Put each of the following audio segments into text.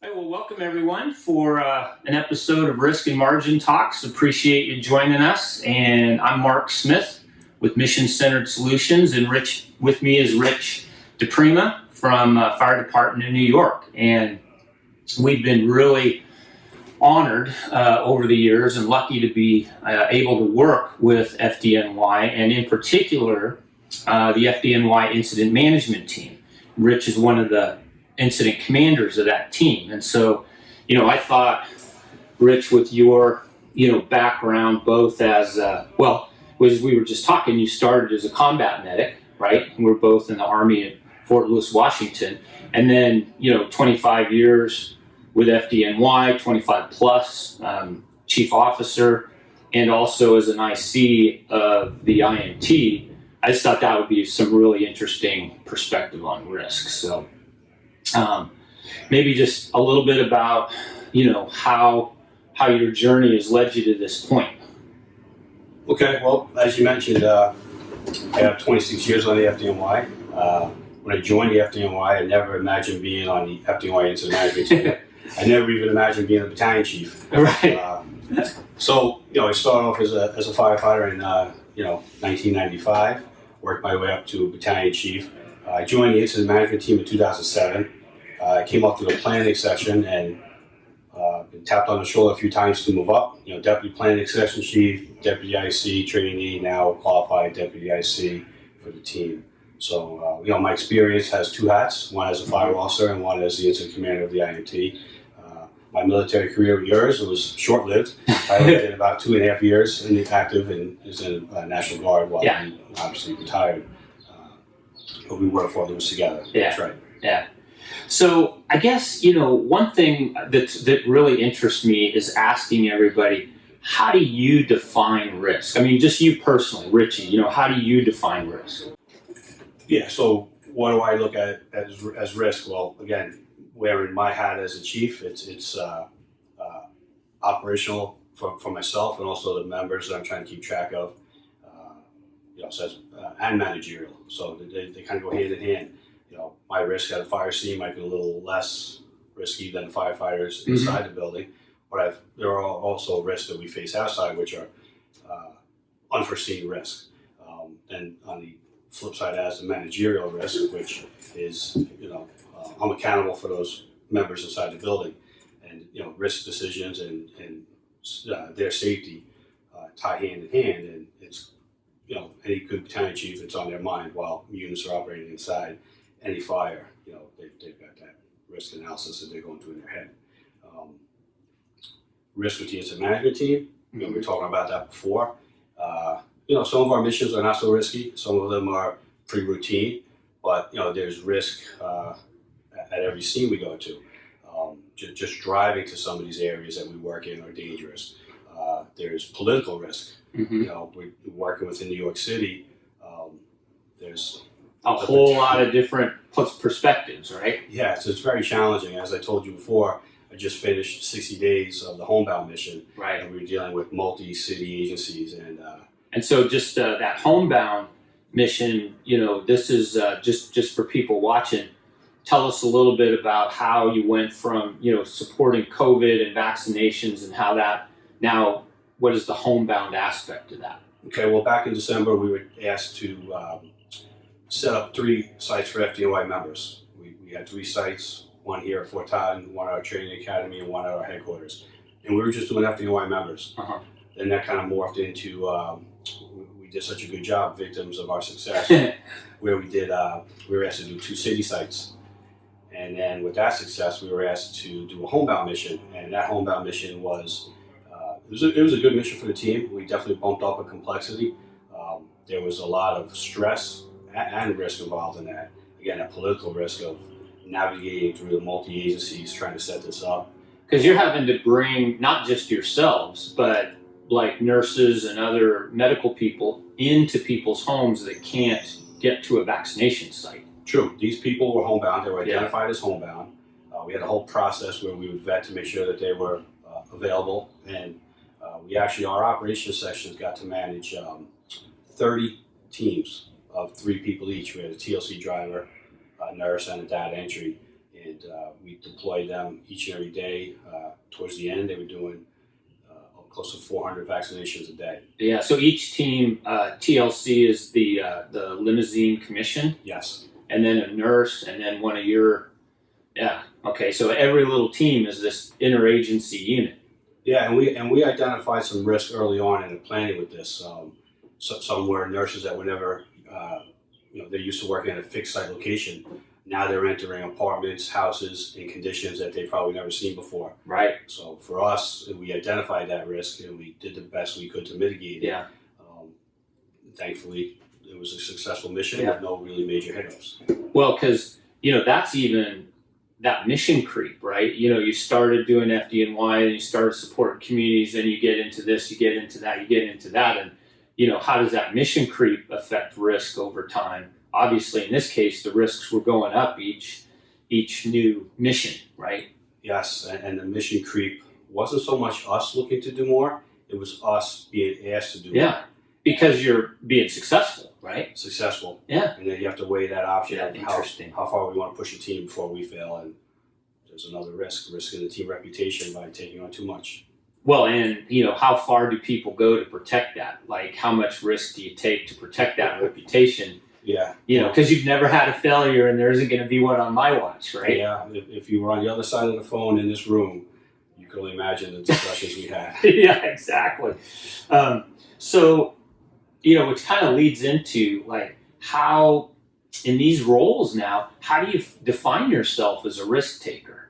Hey, well, welcome everyone for an episode of Risk and Margin Talks. Appreciate you joining us. And I'm Mark Smith with Mission Centered Solutions, and with me is Rich DePrima from Fire Department in New York. And we've been really honored over the years and lucky to be able to work with FDNY, and in particular, the FDNY Incident Management Team. Rich is one of the incident commanders of that team. And so, I thought, Rich, with your, background both as, as we were just talking, you started as a combat medic, right? And we're both in the Army at Fort Lewis, Washington. And then, 25 years with FDNY, 25 plus, chief officer, and also as an IC of the IMT. I just thought that would be some really interesting perspective on risk. So, maybe just a little bit about, how your journey has led you to this point. Okay, well, as you mentioned, I have 26 years on the FDNY. When I joined the FDNY, I never imagined being on the FDNY Incident Management Team. I never even imagined being a battalion chief. Right. So, I started off as a firefighter in 1995, worked my way up to a battalion chief. I joined the Incident Management Team in 2007. I came up to the planning section and been tapped on the shoulder a few times to move up. Deputy Planning Section Chief, Deputy IC, trainee, now qualified Deputy IC for the team. So, my experience has two hats, one as a fire officer and one as the incident commander of the IMT. My military career with yours was short-lived. I did about 2.5 years in the active and was in the National Guard while he obviously retired. But we worked for them together. Yeah. That's right. Yeah. So I guess, one thing that really interests me is asking everybody, how do you define risk? I mean, just you personally, Richie, how do you define risk? Yeah, so what do I look at as risk? Well, again, wearing my hat as a chief, it's operational for myself and also the members that I'm trying to keep track of, and managerial. So they kind of go hand in hand. My risk at a fire scene might be a little less risky than firefighters inside the building, but there are also risks that we face outside, which are unforeseen risks. And on the flip side, as the managerial risk, which is, I'm accountable for those members inside the building, and risk decisions and their safety tie hand in hand, and it's any good battalion chief, it's on their mind while units are operating inside any fire. They've got that risk analysis that they're going through in their head. Risk with the incident management team, we were talking about that before. Some of our missions are not so risky. Some of them are pretty routine, but there's risk at every scene we go to. Just driving to some of these areas that we work in are dangerous. There's political risk. We're working within New York City. There's a whole lot of different perspectives, right? Yeah, so it's very challenging. As I told you before, I just finished 60 days of the homebound mission. Right. And we were dealing with multi-city agencies. And so just that homebound mission, this is just for people watching. Tell us a little bit about how you went from, supporting COVID and vaccinations and how that now, what is the homebound aspect of that? Okay, well, back in December, we were asked to set up 3 sites for FDNY members. We had 3 sites, one here at Fort Totten, one at our training academy, and one at our headquarters. And we were just doing FDNY members. Then that kind of morphed into, we did such a good job, victims of our success, where we were asked to do 2 city sites. And then with that success, we were asked to do a homebound mission. And that homebound mission was, it was a good mission for the team. We definitely bumped up in complexity. There was a lot of stress and risk involved in that. Again, a political risk of navigating through the multi-agencies trying to set this up. Because you're having to bring not just yourselves, but like nurses and other medical people into people's homes that can't get to a vaccination site. True. These people were homebound. They were identified as homebound. We had a whole process where we would vet to make sure that they were available. And our operations sections got to manage 30 teams of 3 people each. We had a TLC driver, a nurse, and a data entry and we deployed them each and every day. Towards the end, they were doing close to 400 vaccinations a day. Yeah. So each team, TLC is the limousine commission, Yes. and then a nurse, and then one of your. Yeah. Okay. So every little team is this interagency unit. Yeah, and we identified some risk early on in the planning with this. Some were nurses that were never, they're used to working at a fixed site location. Now they're entering apartments, houses in conditions that they've probably never seen before. Right. So for us, we identified that risk and we did the best we could to mitigate it. Yeah. Thankfully, it was a successful mission with no really major hiccups. Well, because that's even that mission creep, right? You started doing FDNY and you started supporting communities, and you get into this, you get into that, you get into that, and how does that mission creep affect risk over time? Obviously, in this case, the risks were going up each new mission, right? Yes, and the mission creep wasn't so much us looking to do more; it was us being asked to do more. Yeah, because you're being successful, right? Successful. Yeah. And then you have to weigh that option Yeah, of interesting. how far we want to push a team before we fail, and there's another risking the team reputation by taking on too much. Well, and how far do people go to protect that? Like, how much risk do you take to protect that reputation? Yeah. Because you've never had a failure, and there isn't going to be one on my watch, right? Yeah. If you were on the other side of the phone in this room, you can only imagine the discussions we had. Yeah, exactly. So, which kind of leads into like how in these roles now, how do you define yourself as a risk taker?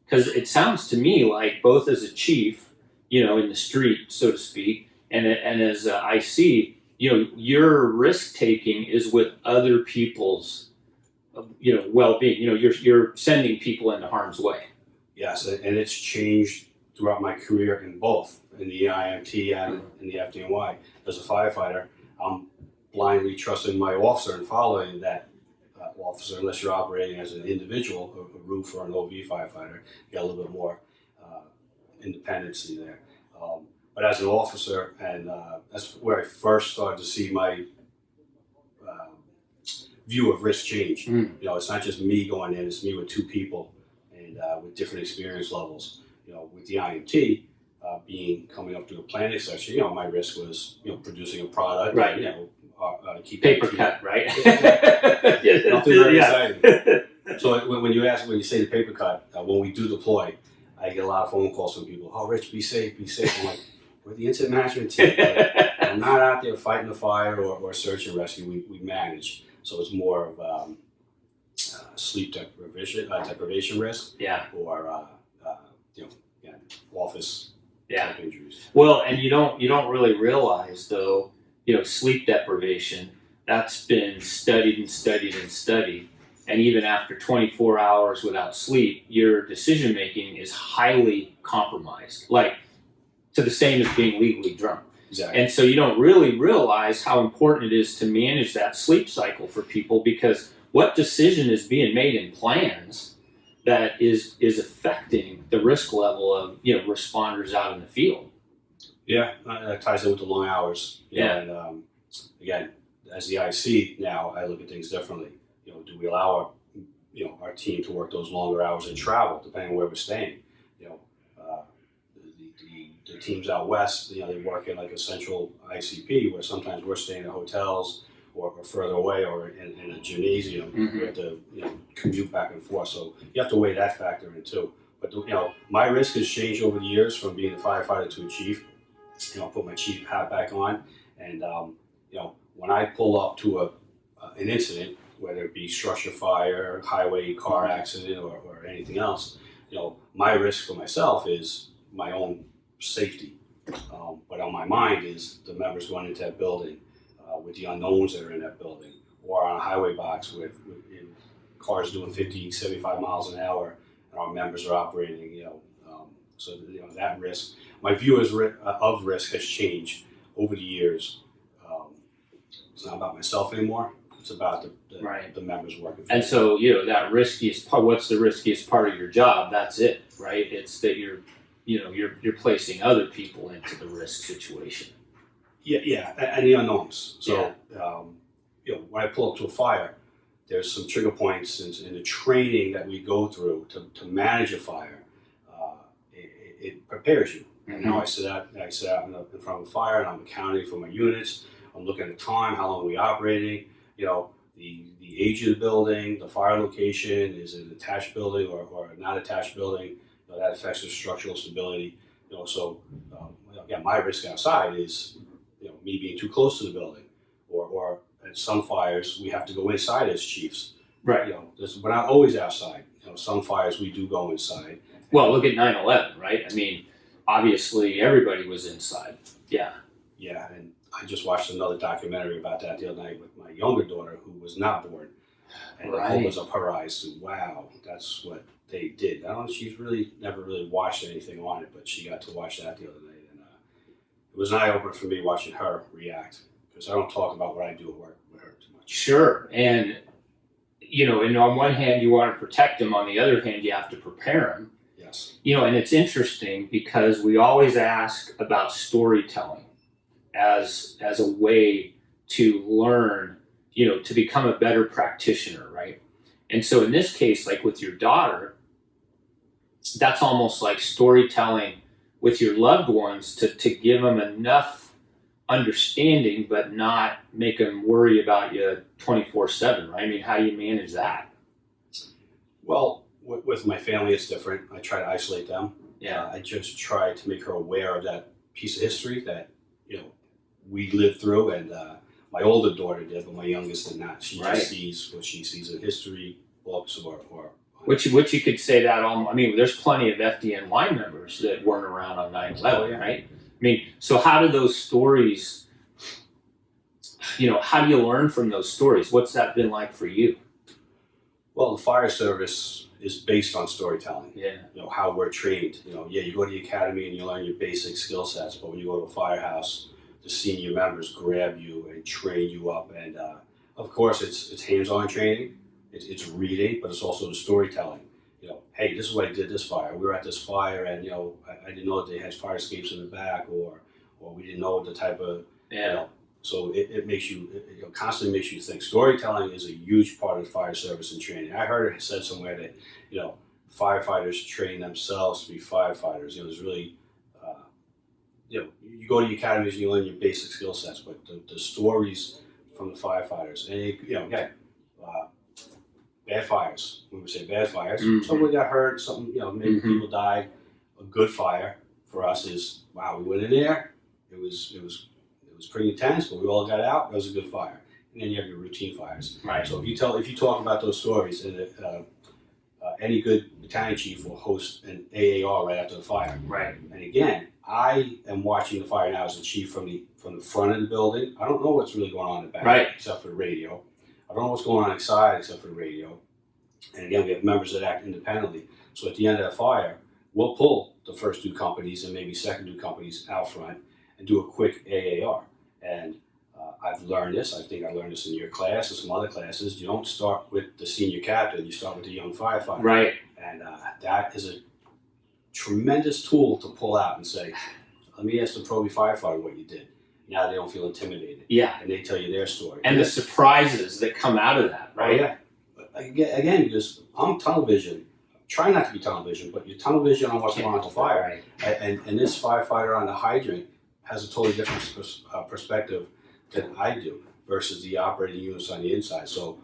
Because it sounds to me like both as a chief, in the street, so to speak, and as IC, your risk taking is with other people's, well-being. You're sending people into harm's way. Yes, and it's changed throughout my career in both, in the IMT and in the FDNY. As a firefighter, I'm blindly trusting my officer and following that officer unless you're operating as an individual, a roof or an OV firefighter. You got a little bit more independency there. But as an officer, and that's where I first started to see my view of risk change. It's not just me going in; it's me with two people and with different experience levels. With the IMT coming up to a planning section, my risk was producing a product, right? Keep paper cut, right? Nothing very exciting. So when you say the paper cut, when we do deploy, I get a lot of phone calls from people. Oh, Rich, be safe, be safe. I'm like, we're the incident management team. I'm not out there fighting the fire or search and rescue. We manage. So it's more of sleep deprivation risk. Yeah. Or office type injuries. Well, and you don't really realize though, sleep deprivation, that's been studied and studied and studied. And even after 24 hours without sleep, your decision making is highly compromised, like to the same as being legally drunk. Exactly. And so you don't really realize how important it is to manage that sleep cycle for people, because what decision is being made in plans that is affecting the risk level of responders out in the field. Yeah, that ties in with the long hours. And again, as the IC now, I look at things differently. Do we allow our team to work those longer hours and travel, depending on where we're staying? The teams out west, they work in like a central ICP, where sometimes we're staying in hotels or further away, or in a gymnasium. We have to commute back and forth. So you have to weigh that factor in too. But my risk has changed over the years from being a firefighter to a chief. I put my chief hat back on, and when I pull up to an incident, whether it be structure fire, highway car accident, or anything else, my risk for myself is my own safety. But on my mind is the members going into that building with the unknowns that are in that building, or on a highway box with cars doing 50, 75 miles an hour, and our members are operating, so that risk. My view of risk has changed over the years. It's not about myself anymore. It's about the members working. And so, that riskiest part, what's the riskiest part of your job? That's it, right? It's that you're placing other people into the risk situation. Yeah, and the unknowns. So, when I pull up to a fire, there's some trigger points in the training that we go through to manage a fire. It prepares you. And now I sit out in front of a fire, and I'm accounting for my units. I'm looking at the time, how long are we operating, the age of the building, the fire location, is it an attached building or a not attached building? That affects the structural stability. So again, my risk outside is me being too close to the building, or at some fires we have to go inside as chiefs. Right. We're not always outside. Some fires we do go inside. Well, look at 9/11, right? I mean, obviously everybody was inside. Yeah. Yeah, and I just watched another documentary about that the other night with my younger daughter, who was not born, and it opens up her eyes to, wow, that's what they did. I don't know, she's never really watched anything on it, but she got to watch that the other night, and it was an eye-opener for me watching her react, because I don't talk about what I do at work with her too much. Sure, and and on one hand you want to protect them, on the other hand you have to prepare them. Yes. And it's interesting because we always ask about storytelling as a way to learn, to become a better practitioner, right? And so in this case, like with your daughter, that's almost like storytelling with your loved ones to give them enough understanding, but not make them worry about you 24/7, right? I mean, how do you manage that? Well, with my family, it's different. I try to isolate them. Yeah. I just try to make her aware of that piece of history that, we lived through, and my older daughter did, but my youngest did not. She just sees what she sees in history books or which you could say that I mean, there's plenty of FDNY members that weren't around on 9/11, right? I mean, so how do those stories, how do you learn from those stories? What's that been like for you? Well, the fire service is based on storytelling. Yeah. How we're trained. You go to the academy and you learn your basic skill sets, but when you go to a firehouse, the senior members grab you and train you up, and of course it's hands-on training. It's reading, but it's also the storytelling. Hey, this is what I did this fire. We were at this fire, and I didn't know that they had fire escapes in the back, or we didn't know the type of So it makes you, constantly makes you think. Storytelling is a huge part of the fire service and training. I heard it said somewhere that firefighters train themselves to be firefighters. There's really you go to the academies and you learn your basic skill sets, but the stories from the firefighters, and again, bad fires. When we say bad fires, somebody got hurt, something, maybe people died. A good fire for us is, wow, we went in there, it was pretty intense, but we all got out. It was a good fire. And then you have your routine fires. Right. So if you talk about those stories, and any good battalion chief will host an AAR right after the fire. Right. And again, I am watching the fire now as a chief from the front of the building. I don't know what's really going on in the back, except for the radio. I don't know what's going on inside except for the radio. And again, we have members that act independently. So at the end of the fire, we'll pull the first two companies and maybe second two companies out front and do a quick AAR. And I've learned this. I think I learned this in your class and some other classes. You don't start with the senior captain. You start with the young firefighter. Right. And that is a tremendous tool to pull out and say, let me ask the probie firefighter what you did. Now they don't feel intimidated. Yeah. And they tell you their story. And the surprises that come out of that, right? Oh, yeah. But again, because I'm tunnel vision. Try not to be tunnel vision, but you're tunnel vision on what's going on at the fire. Right. And this firefighter on the hydrant has a totally different perspective than I do versus the operating units on the inside. So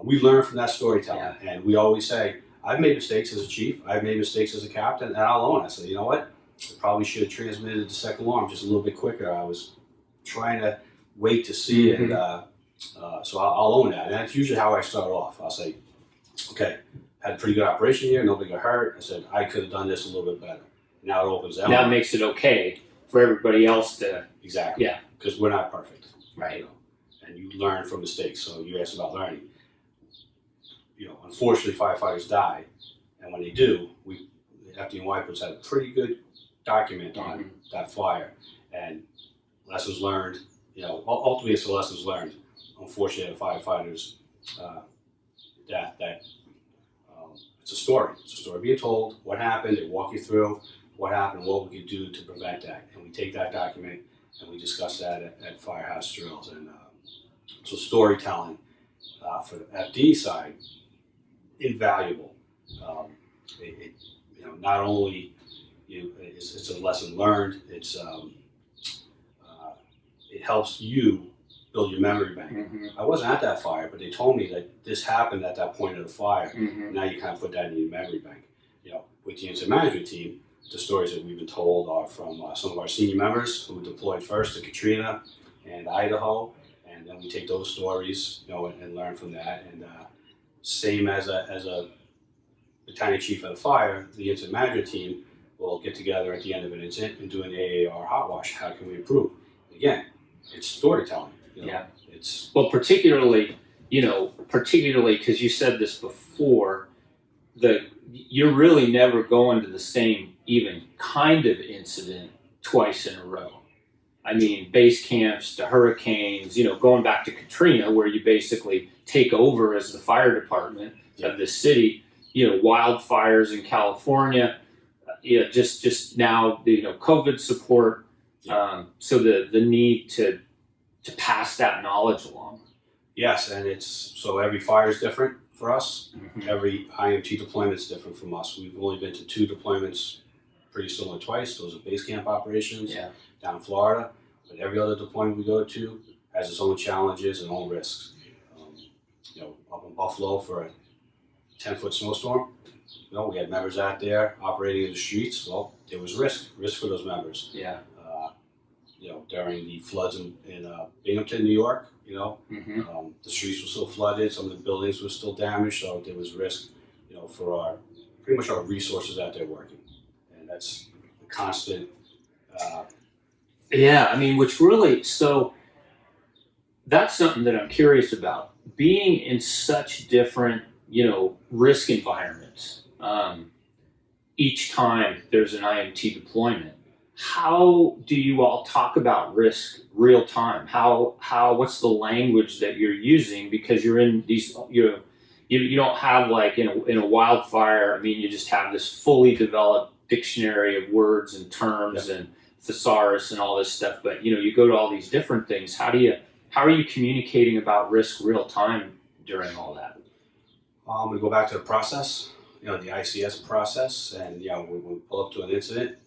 we learn from that storytelling. Yeah. And we always say, I've made mistakes as a chief, I've made mistakes as a captain, and I'll own it. I said, you know what? I probably should have transmitted the second alarm just a little bit quicker. I was trying to wait to see it. So I'll own that. And that's usually how I start off. I'll say, okay, had a pretty good operation here, nobody got hurt. I said, I could have done this a little bit better. Now it opens that. Now it makes it okay for everybody else to. Exactly. Yeah. Because we're not perfect. Right. And you learn from mistakes. So you asked about learning. Unfortunately, firefighters die. And when they do, FDNY puts out a pretty good document on that fire. And lessons learned, ultimately it's the lessons learned. Unfortunately, the firefighters, it's a story. It's a story being told, what happened, they walk you through what happened, what we could do to prevent that. And we take that document and we discuss that at firehouse drills. And so storytelling For the FD side, invaluable. Not only it's a lesson learned. It helps you build your memory bank. Mm-hmm. I wasn't at that fire, but they told me that this happened at that point of the fire. Mm-hmm. Now you kind of put that in your memory bank. With the incident management team, the stories that we've been told are from some of our senior members who deployed first to Katrina and Idaho, and then we take those stories, and learn from that. And same as a battalion chief of the fire, the incident management team will get together at the end of an incident and do an AAR hot wash. How can we improve? Again, it's storytelling. Yeah. It's particularly because you said this before, you're really never going to the same even kind of incident twice in a row. I mean, base camps to hurricanes, going back to Katrina, where you basically take over as the fire department of the city, wildfires in California, just now, COVID support. So the need to pass that knowledge along. Yes, and so every fire is different for us. Mm-hmm. Every IMT deployment is different from us. We've only been to 2 deployments, pretty similar twice. Those are base camp operations down in Florida. But every other deployment we go to has its own challenges and own risks. Up in Buffalo for a 10-foot snowstorm, we had members out there operating in the streets. Well, there was risk for those members. Yeah. During the floods in Binghamton, New York, Mm-hmm. The streets were still flooded, some of the buildings were still damaged, so there was risk, for pretty much our resources out there working, and that's a constant. Which really, so that's something that I'm curious about. Being in such different, risk environments, each time there's an IMT deployment. How do you all talk about risk real time? What's the language that you're using? Because you're in these, you don't have like in a wildfire. I mean, you just have this fully developed dictionary of words and terms and thesaurus and all this stuff. But you go to all these different things. How are you communicating about risk real time during all that? We go back to the process, the ICS process, and when we pull up to an incident,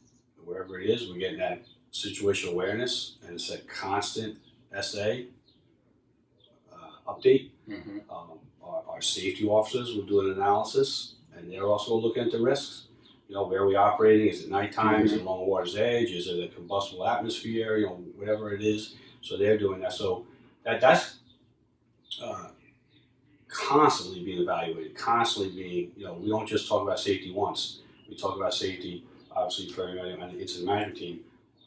wherever it is, we're getting that situational awareness, and it's a constant SA update. Mm-hmm. Our safety officers will do an analysis, and they're also looking at the risks. Where are we operating? Is it nighttime? Mm-hmm. Is it along the water's edge? Is it a combustible atmosphere? Whatever it is. So they're doing that. So that's constantly being evaluated, constantly being, we don't just talk about safety once. We talk about safety, obviously, for everybody on the incident management team,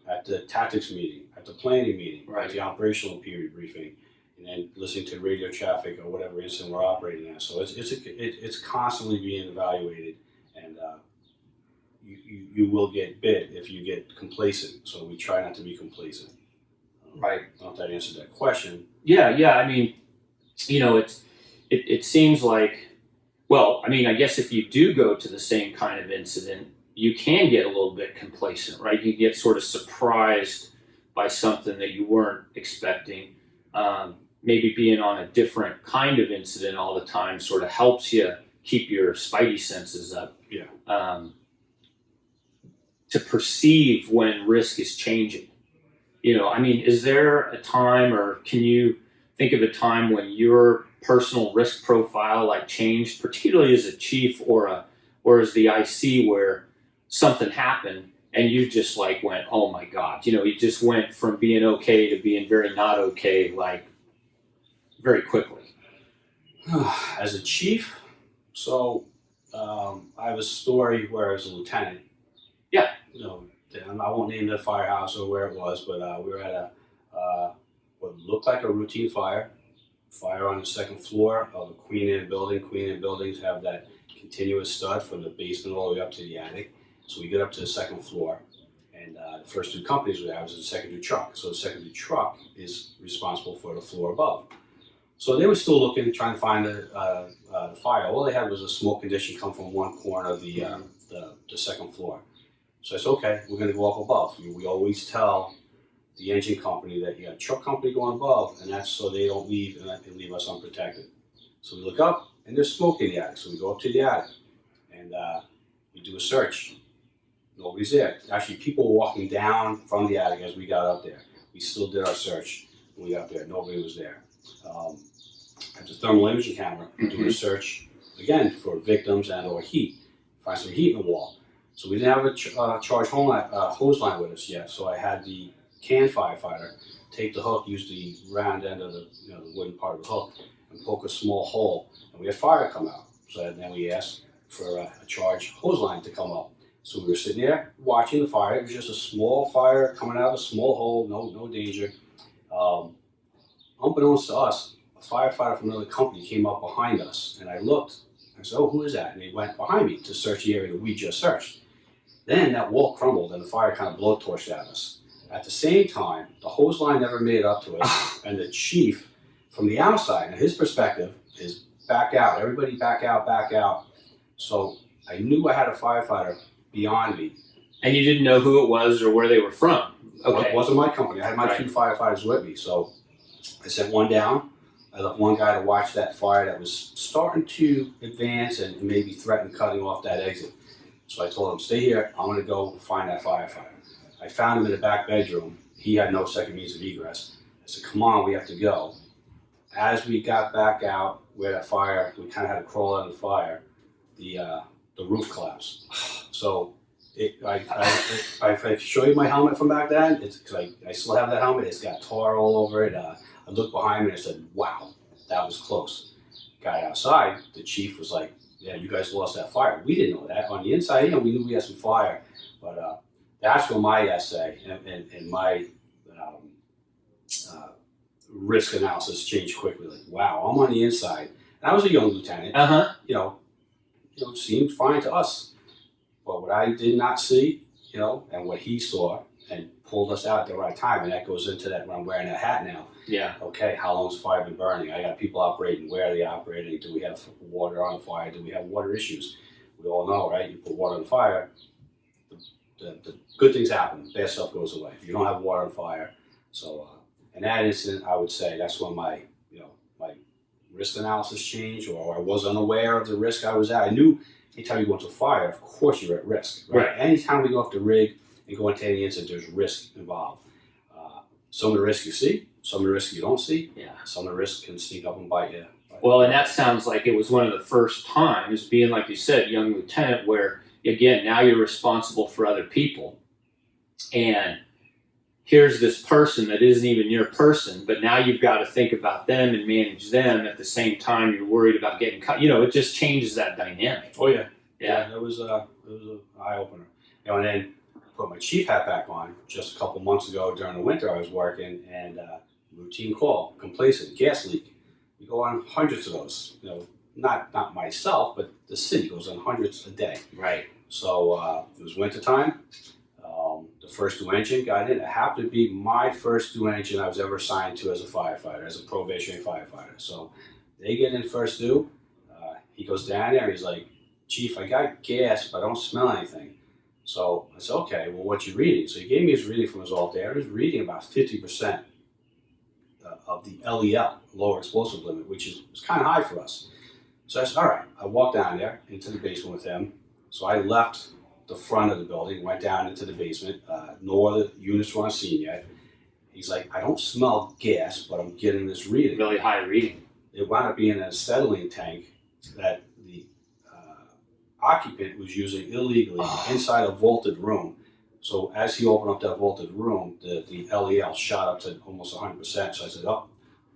at the tactics meeting, at the planning meeting, at the operational period briefing, and then listening to radio traffic or whatever incident we're operating at. So it's constantly being evaluated, and you will get bit if you get complacent. So we try not to be complacent. Right. I don't know if that answered that question. Yeah. I mean, it seems like, well, I mean, I guess if you do go to the same kind of incident, you can get a little bit complacent, right? You get sort of surprised by something that you weren't expecting. Maybe being on a different kind of incident all the time sort of helps you keep your spidey senses up. Yeah. To perceive when risk is changing. I mean, is there a time, or can you think of a time when your personal risk profile changed, particularly as a chief or as the IC, where something happened and you just went, oh my God, you just went from being okay to being very not okay, very quickly? As a chief, so I have a story where I was a lieutenant. Yeah. I won't name the firehouse or where it was, but we were at what looked like a routine fire on the second floor of a Queen Anne building. Queen Anne buildings have that continuous stud from the basement all the way up to the attic. So we get up to the second floor, and the first 2 companies we have is a secondary truck. So the secondary truck is responsible for the floor above. So they were still looking, trying to find the fire. All they had was a smoke condition come from one corner of the second floor. So I said, okay, we're going to go up above. We always tell the engine company that you got a truck company going above, and that's so they don't leave and leave us unprotected. So we look up, and there's smoke in the attic. So we go up to the attic, and we do a search. Nobody's there. Actually, people were walking down from the attic as we got up there. We still did our search when we got there. Nobody was there. At the thermal imaging camera, doing a search, again, for victims and or heat. Find some heat in the wall. So we didn't have a charged hose line with us yet. So I had the can firefighter take the hook, use the round end of the wooden part of the hook, and poke a small hole. And we had fire come out. So then we asked for a charged hose line to come up. So we were sitting there watching the fire. It was just a small fire coming out of a small hole, no danger. Unbeknownst to us, a firefighter from another company came up behind us, and I looked. I said, "Oh, who is that?" And he went behind me to search the area that we just searched. Then that wall crumbled, and the fire kind of blowtorched at us. At the same time, the hose line never made it up to us, and the chief, from the outside, and his perspective is back out. Everybody back out, back out. So I knew I had a firefighter beyond me. And you didn't know who it was or where they were from. Okay. It wasn't my company. I had my two firefighters with me. So I sent one down. I left one guy to watch that fire that was starting to advance and maybe threaten cutting off that exit. So I told him, "Stay here. I'm going to go find that firefighter." I found him in the back bedroom. He had no second means of egress. I said, "Come on, we have to go." As we got back out where that fire, we kind of had to crawl out of the fire, the roof collapsed. So if I show you my helmet from back then, it's because I still have that helmet. It's got tar all over it. I looked behind me and I said, "Wow, that was close." Got outside, the chief was like, "Yeah, you guys lost that fire." We didn't know that. On the inside, we knew we had some fire. But that's where my essay and my risk analysis changed quickly. Like, wow, I'm on the inside. And I was a young lieutenant. Seemed fine to us. But what I did not see, and what he saw and pulled us out at the right time, and that goes into that when I'm wearing that hat now. Yeah. Okay, how long has the fire been burning? I got people operating. Where are they operating? Do we have water on the fire? Do we have water issues? We all know, right? You put water on the fire, the good things happen. Bad stuff goes away. You don't have water on fire. So in that instance, I would say that's when my risk analysis changed, or I was unaware of the risk I was at. I knew anytime you go into fire, of course you're at risk. Right? Anytime we go off the rig and go into any incident, there's risk involved. Some of the risk you see, some of the risk you don't see. Yeah. Some of the risk can sneak up and bite you. Well, and that sounds like it was one of the first times, being like you said, young lieutenant, where again now you're responsible for other people, and here's this person that isn't even your person, but now you've got to think about them and manage them at the same time you're worried about getting cut. It just changes that dynamic. Oh yeah. It was an eye opener. And then I put my chief hat back on just a couple months ago during the winter. I was working, and routine call, complacent, gas leak. We go on hundreds of those. Not myself, but the city goes on hundreds a day. Right. So it was winter time. The first due engine got in. It happened to be my first due engine I was ever assigned to as a firefighter, as a probationary firefighter. So they get in first due. He goes down there. He's like, "Chief, I got gas, but I don't smell anything." So I said, "Okay, well, what you reading?" So he gave me his reading from his Altair. He was reading about 50% of the LEL, lower explosive limit, which was kind of high for us. So I said, "All right." I walked down there into the basement with him. So I left the front of the building, went down into the basement. No other units were on scene yet. He's like, "I don't smell gas, but I'm getting this reading." Really high reading. It wound up being an acetylene tank that the occupant was using illegally inside a vaulted room. So as he opened up that vaulted room, the LEL shot up to almost 100%. So I said, "Oh,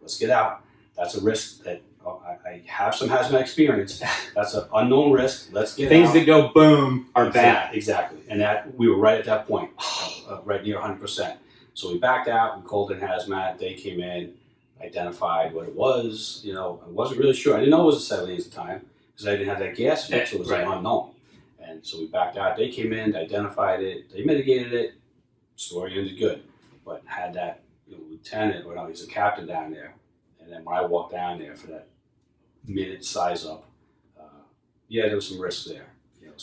let's get out." That's a risk that I have some hazmat experience. That's an unknown risk. Let's get Things out. that go boom are bad. Exactly. And that we were right at that point, right near 100%. So we backed out. We called in hazmat. They came in, identified what it was. I wasn't really sure. I didn't know it was acetylene at the time because I didn't have that gas yet, so it was an unknown. And so we backed out. They came in, identified it. They mitigated it. Story ended good. But had that lieutenant, or no, he's a captain down there. And then when I walked down there for that minute size up, there was some risk there.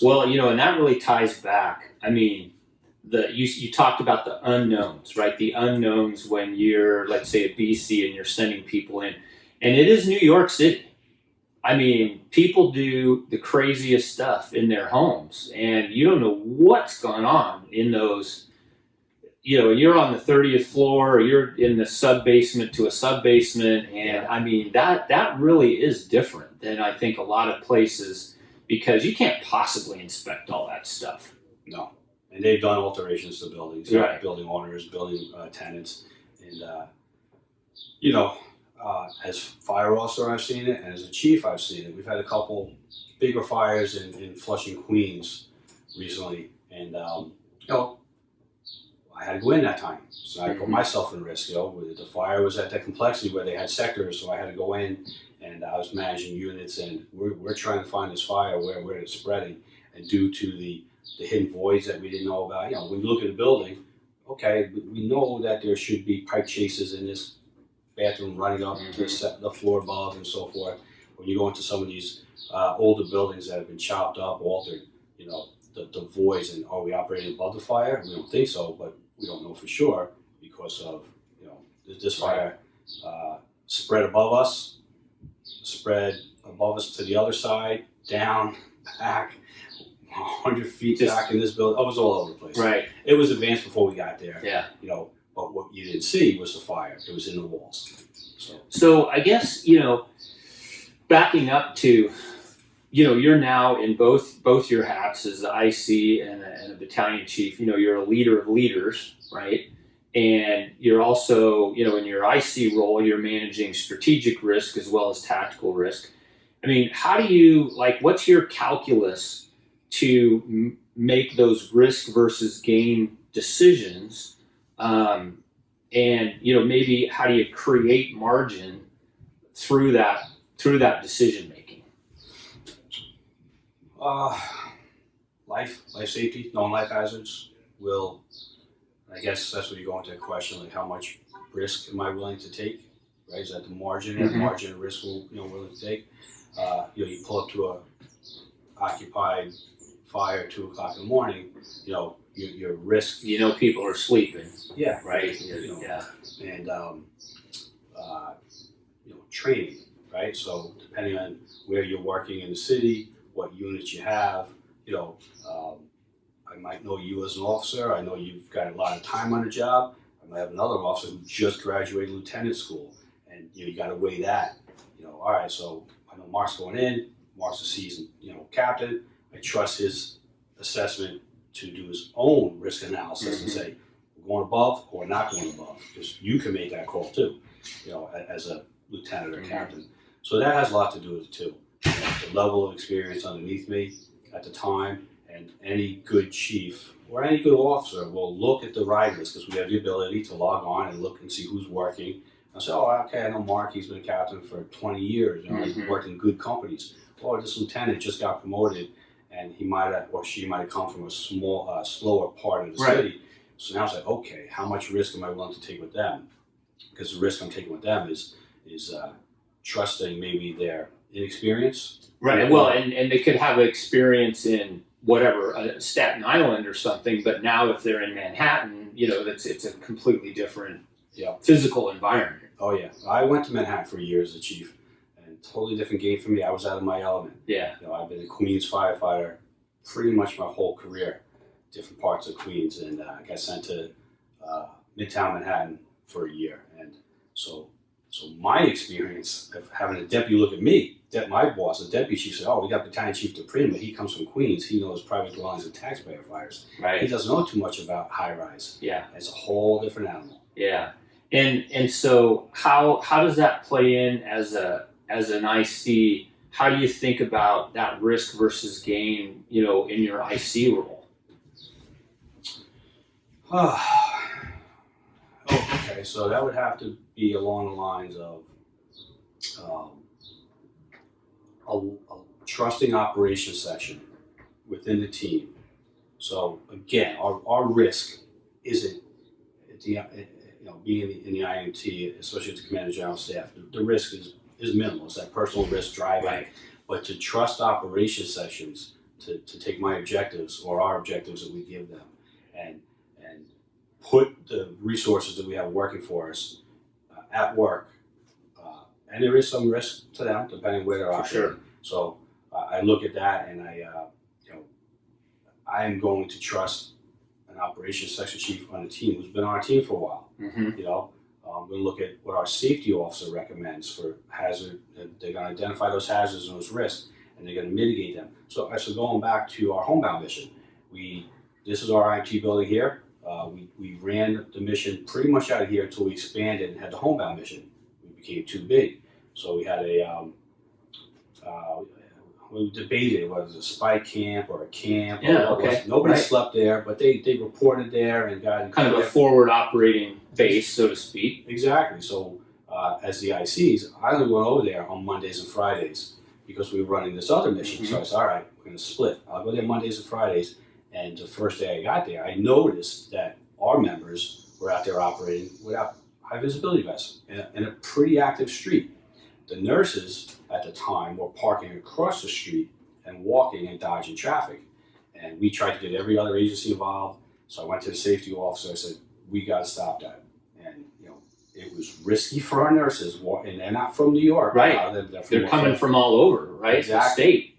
Well, and that really ties back. I mean, you talked about the unknowns, right? The unknowns when you're, let's say, at BC and you're sending people in, and it is New York City. I mean, people do the craziest stuff in their homes, and you don't know what's going on in those. You're on the 30th floor, or you're in the sub basement to a sub basement, and I mean that really is different than I think a lot of places, because you can't possibly inspect all that stuff. No, and they've done alterations to buildings, Right. Building owners, building tenants, and as fire officer, I've seen it, and as a chief, I've seen it. We've had a couple bigger fires in Flushing, Queens recently, and I had to go in that time, so I put myself in risk. The fire was at that complexity where they had sectors, so I had to go in, and I was managing units, and we're trying to find this fire where it's spreading, and due to the hidden voids that we didn't know about. When you look at a building, okay, we know that there should be pipe chases in this bathroom running up to the floor above and so forth. When you go into some of these older buildings that have been chopped up, altered, the voids, and are we operating above the fire? We don't think so, but we don't know for sure because of, this fire spread above us to the other side, down, back, 100 feet back in this building. It was all over the place. Right. It was advanced before we got there. Yeah. But what you didn't see was the fire. It was in the walls. So I guess, backing up to, you're now in both your hats as the IC and a battalion chief. You're a leader of leaders, right? And you're also, in your IC role, you're managing strategic risk as well as tactical risk. I mean, how do you, what's your calculus to make those risk versus gain decisions? And maybe how do you create margin through that decision making? Life safety, known life hazards will. I guess that's where you go into a question, how much risk am I willing to take? Right? Is that the margin? And the margin of risk willing to take? You pull up to a occupied fire at 2:00 in the morning. Your risk. People are sleeping. Yeah. Right. Yeah. And training. Right. So depending on where you're working in the city, what units you have, I might know you as an officer. I know you've got a lot of time on the job. I might have another officer who just graduated lieutenant school, and you got to weigh that. All right. So I know Mark's going in. Mark's a seasoned, captain. I trust his assessment to do his own risk analysis and say, we're going above or not going above, because you can make that call too, as a lieutenant or captain. So that has a lot to do with it too. The level of experience underneath me at the time, and any good chief or any good officer will look at the ride list, because we have the ability to log on and look and see who's working. I'll say, okay, I know Mark, he's been a captain for 20 years, he's worked in good companies. This lieutenant just got promoted, and he might have, or she might have come from a small, slower part of the city. So now it's like, okay, how much risk am I willing to take with them? Because the risk I'm taking with them is trusting maybe their inexperience. Right. Well, and they could have experience in whatever, Staten Island or something, but now if they're in Manhattan, it's a completely different physical environment. Oh yeah, I went to Manhattan for years as a chief, and totally different game for me. I was out of my element. Yeah. I've been a Queens firefighter pretty much my whole career, different parts of Queens, and I got sent to Midtown Manhattan for a year, and so my experience of having a deputy look at me, my boss, the deputy chief, said, we got Battalion Chief DePrima. He comes from Queens. He knows private dwellings and taxpayer fires. Right. He doesn't know too much about high rise. Yeah. It's a whole different animal. Yeah. And so how does that play in as an IC? How do you think about that risk versus gain, in your IC role? Okay, so that would have to be along the lines of a trusting operations section within the team. So again, our risk isn't being in the IMT, especially as the Commander General Staff. The risk is minimal. It's that personal risk driving. Right. But to trust operations sections to take my objectives or our objectives that we give them, and put the resources that we have working for us at work and there is some risk to them depending where they're For operating. sure. So I look at that, and I am going to trust an operations section chief on the team who's been on our team for a while. Mm-hmm. I'm going to look at what our safety officer recommends for hazard. They're going to identify those hazards and those risks, and they're going to mitigate them. So going back to our homebound mission, this is our IMT building here. We ran the mission pretty much out of here until we expanded and had the homebound mission. We became too big, so we had we debated whether it was a spy camp or a camp. Yeah, okay. Nobody Right. slept there, but they reported there and got Kind of a forward operating base, so to speak. Exactly. So as the ICs, I only went over there on Mondays and Fridays because we were running this other mission. Mm-hmm. So I said, all right, we're going to split. I'll go there Mondays and Fridays. And the first day I got there, I noticed that our members were out there operating without high visibility vests in a pretty active street. The nurses at the time were parking across the street and walking and dodging traffic. And we tried to get every other agency involved. So I went to the safety officer. I said, we got to stop that. And, it was risky for our nurses. And they're not from New York. Right. They're coming from all over, right? Exactly. The state.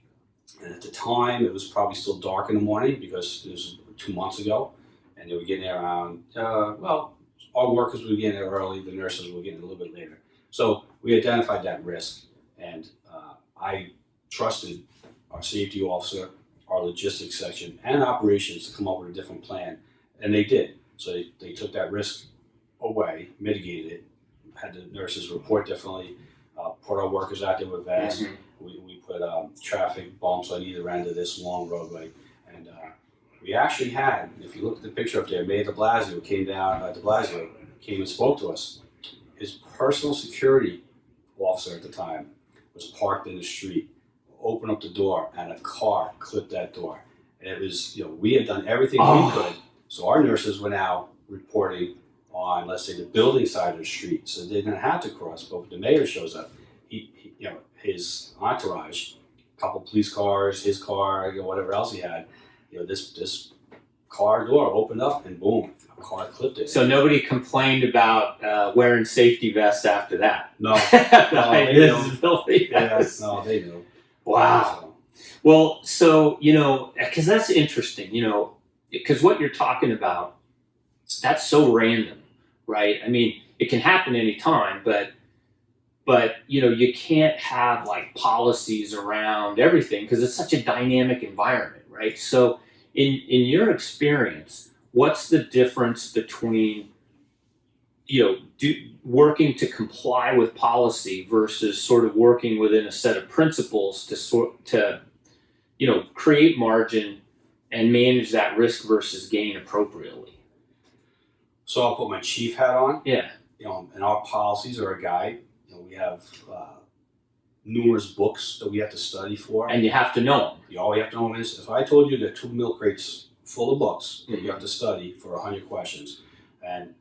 And at the time, it was probably still dark in the morning because it was 2 months ago. And they were getting there around, our workers were getting there early. The nurses were getting a little bit later. So we identified that risk. And I trusted our safety officer, our logistics section, and operations to come up with a different plan. And they did. So they took that risk away, mitigated it, had the nurses report differently, put our workers out there with vests. Mm-hmm. We put traffic bumps on either end of this long roadway. And we actually had, if you look at the picture up there, Mayor de Blasio came and spoke to us. His personal security officer at the time was parked in the street, opened up the door, and a car clipped that door. And it was, we had done everything we could. So our nurses were now reporting on, let's say, the building side of the street. So they didn't have to cross, but when the mayor shows up, he his entourage, a couple police cars, his car, whatever else he had, this car door opened up and boom, a car clipped it. So nobody complained about wearing safety vests after that. No, They knew. Wow. So, Well, so, because that's interesting, because what you're talking about, that's so random, right? I mean, it can happen anytime, but you can't have like policies around everything because it's such a dynamic environment, right? So in your experience, what's the difference between, working to comply with policy versus sort of working within a set of principles to create margin and manage that risk versus gain appropriately? So I'll put my chief hat on. Yeah. And our policies are a guide. We have numerous books that we have to study for. And you have to know them. All you have to know is, if I told you there are 2 milk crates full of books that you have to study for 100 questions, and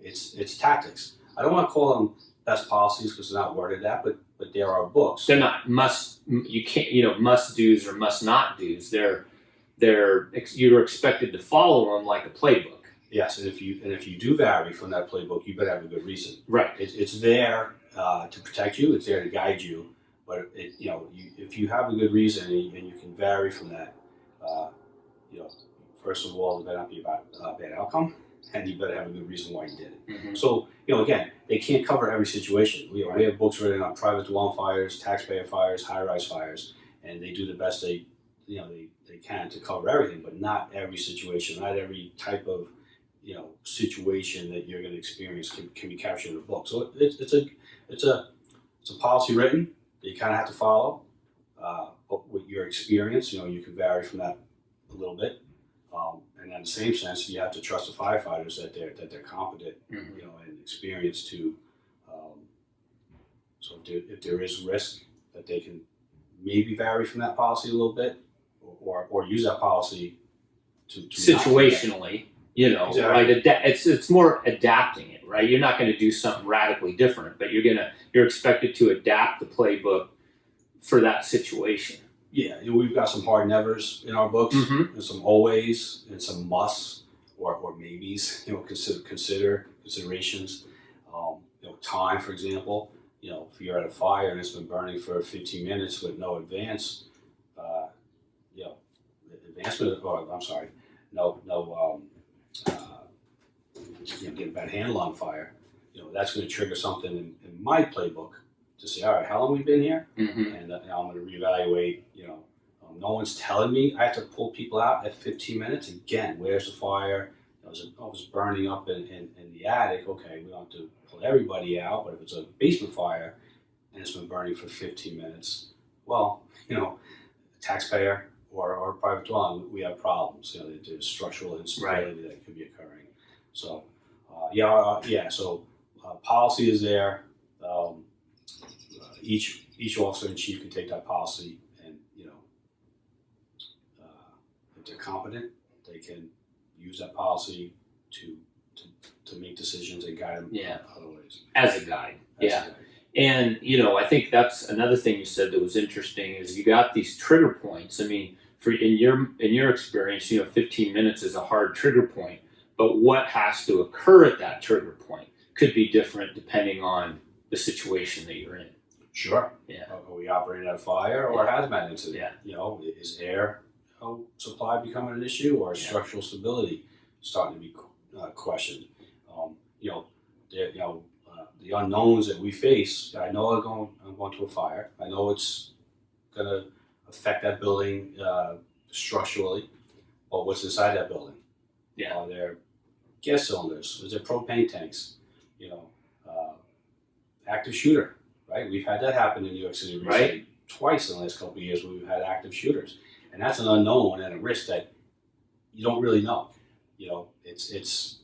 it's tactics. I don't want to call them best policies because they're not worded that, but there are books. They're not must do's or must not do's. You're expected to follow them like a playbook. Yes, and if you do vary from that playbook, you better have a good reason. Right. It's there to protect you. It's there to guide you. But if you have a good reason and you can vary from that, first of all, it better not be about a bad outcome, and you better have a good reason why you did it. Mm-hmm. So again, they can't cover every situation. We have books written on private dwelling fires, taxpayer fires, high-rise fires, and they do the best they can to cover everything, but not every situation, not every type of situation that you're going to experience can be captured in a book. So it's a policy written that you kind of have to follow. But with your experience, you can vary from that a little bit. And in the same sense, you have to trust the firefighters that they're competent, Mm-hmm. And experienced to. So if there is risk, that they can maybe vary from that policy a little bit, or use that policy to Situationally. Exactly. Right? It's more adapting it, right? You're not going to do something radically different, but you're expected to adapt the playbook for that situation. Yeah, we've got some hard nevers in our books, Mm-hmm. and some always, and some musts or maybes. Considerations. Time, for example. if you're at a fire and it's been burning for 15 minutes with no advancement, or I'm sorry, get a bad handle on fire, that's going to trigger something in my playbook to say, all right, how long have we been here? Mm-hmm. And I'm going to reevaluate, no one's telling me I have to pull people out at 15 minutes. Again, where's the fire? It was burning up in the attic. Okay, we don't have to pull everybody out, but if it's a basement fire and it's been burning for 15 minutes, well, taxpayer or private dwelling, we have problems. There's structural instability that could be occurring. So, so policy is there. Each officer in chief can take that policy, and if they're competent, they can use that policy to make decisions and guide them other ways. As a guide. And I think that's another thing you said that was interesting is you got these trigger points. I mean, in your experience, 15 minutes is a hard trigger point, but what has to occur at that trigger point could be different depending on the situation that you're in. Sure. Yeah. Are we operating at a fire or a hazmat incident? Yeah. Is air supply becoming an issue, or structural stability starting to be questioned? The unknowns that we face. I know I'm going to a fire. I know it's going to affect that building structurally, but what's inside that building? Yeah. Are there gas cylinders? Is there propane tanks? Active shooter. Right, we've had that happen in New York City recently, twice in the last couple of years. We've had active shooters, and that's an unknown and a risk that you don't really know. It's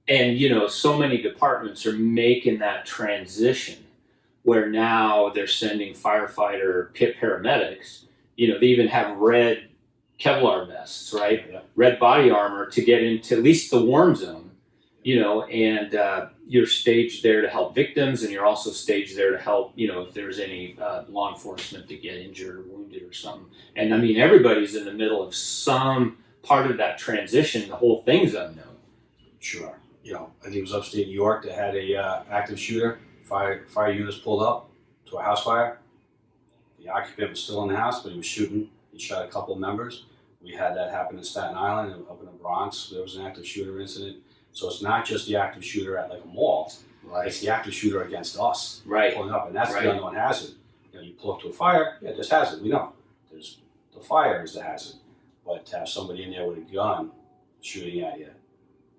and so many departments are making that transition where now they're sending firefighter paramedics. They even have red Kevlar vests, right? Yeah. Red body armor to get into at least the warm zone. And you're staged there to help victims, and you're also staged there to help, if there's any law enforcement to get injured or wounded or something. And I mean, everybody's in the middle of some part of that transition. The whole thing's unknown. Sure. I think it was upstate New York that had a active shooter. Fire units pulled up to a house fire. The occupant was still in the house, but he was shooting. He shot a couple of members. We had that happen in Staten Island and up in the Bronx. There was an active shooter incident. So it's not just the active shooter at like a mall. Right. It's the active shooter against us. Right. Pulling up, and that's the unknown hazard. You pull up to a fire, there's hazard. We know. There's the fire is the hazard. But to have somebody in there with a gun shooting at you,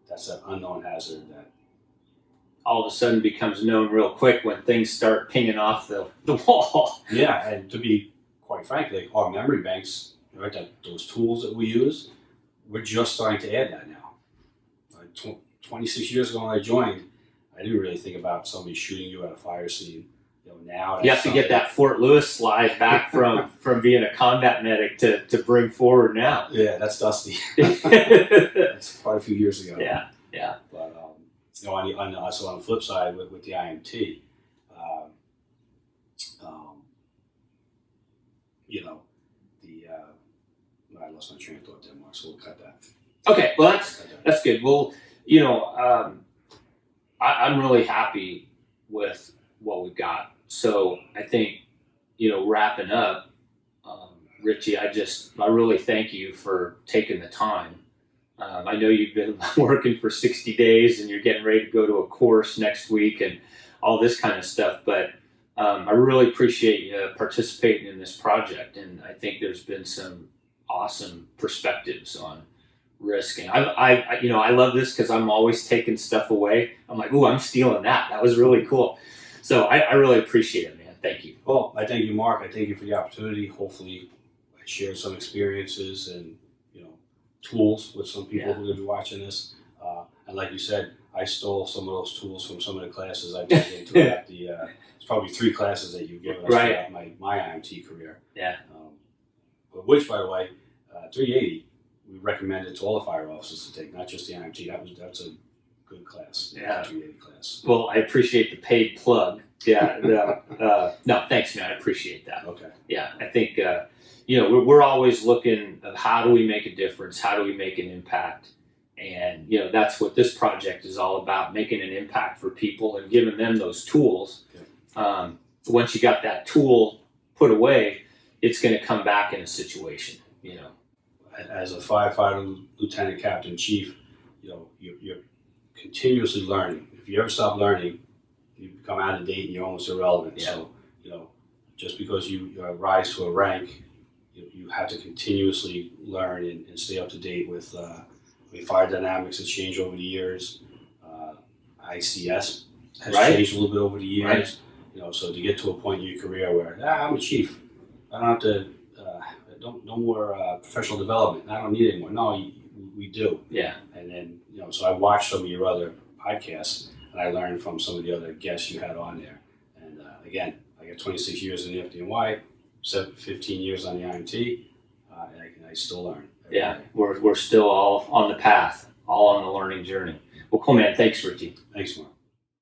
that's an unknown hazard that all of a sudden becomes known real quick when things start pinging off the wall. Yeah, and to be quite frank, like our memory banks, those tools that we use, we're just starting to add that now. 26 years ago when I joined, I didn't really think about somebody shooting you at a fire scene. Now you have to get that Fort Lewis slide back from being a combat medic to bring forward now. Yeah, that's dusty. That's quite a few years ago. Yeah. But on the flip side with the IMT, I lost my train of thought there, Mark. So we'll cut that. Okay, well that's good. Well, I'm really happy with what we've got. So I think, wrapping up, Richie, I really thank you for taking the time. I know you've been working for 60 days and you're getting ready to go to a course next week and all this kind of stuff, but I really appreciate you participating in this project, and I think there's been some awesome perspectives on risk. And I love this because I'm always taking stuff away. I'm like, ooh, I'm stealing that. That was really cool. So I really appreciate it, man. Thank you. Well, I thank you, Mark. I thank you for the opportunity. Hopefully I shared some experiences and, tools with some people who are going to be watching this. And like you said, I stole some of those tools from some of the classes I've been into at it's probably 3 classes that you've given us throughout my IMT career. Yeah. Which, by the way, 380, we recommend it to all the fire officers to take, not just the IMT. That's a good class. Yeah. 380 class. Well, I appreciate the paid plug. Yeah. No, thanks, man. I appreciate that. Okay. Yeah, I think we're always looking at how do we make a difference, how do we make an impact, and that's what this project is all about: making an impact for people and giving them those tools. once you got that tool put away, it's going to come back in a situation, you know. As a firefighter, lieutenant, captain, chief, you know, you're continuously learning. If you ever stop learning, you become out of date and you're almost irrelevant. Yeah. So, you know, just because you rise to a rank, you have to continuously learn and stay up to date with fire dynamics has changed over the years. ICS has Right. changed a little bit over the years. Right. You know, so to get to a point in your career where I'm a chief, I don't have to, no more professional development. I don't need it anymore. No, we do. Yeah. And then, you know, so I watched some of your other podcasts and I learned from some of the other guests you had on there. And again, I got 26 years in the FDNY, 15 years on the IMT, and I still learn. Yeah, we're still all on the path, all on the learning journey. Well, cool, man. Thanks, Richie. Thanks, Mark.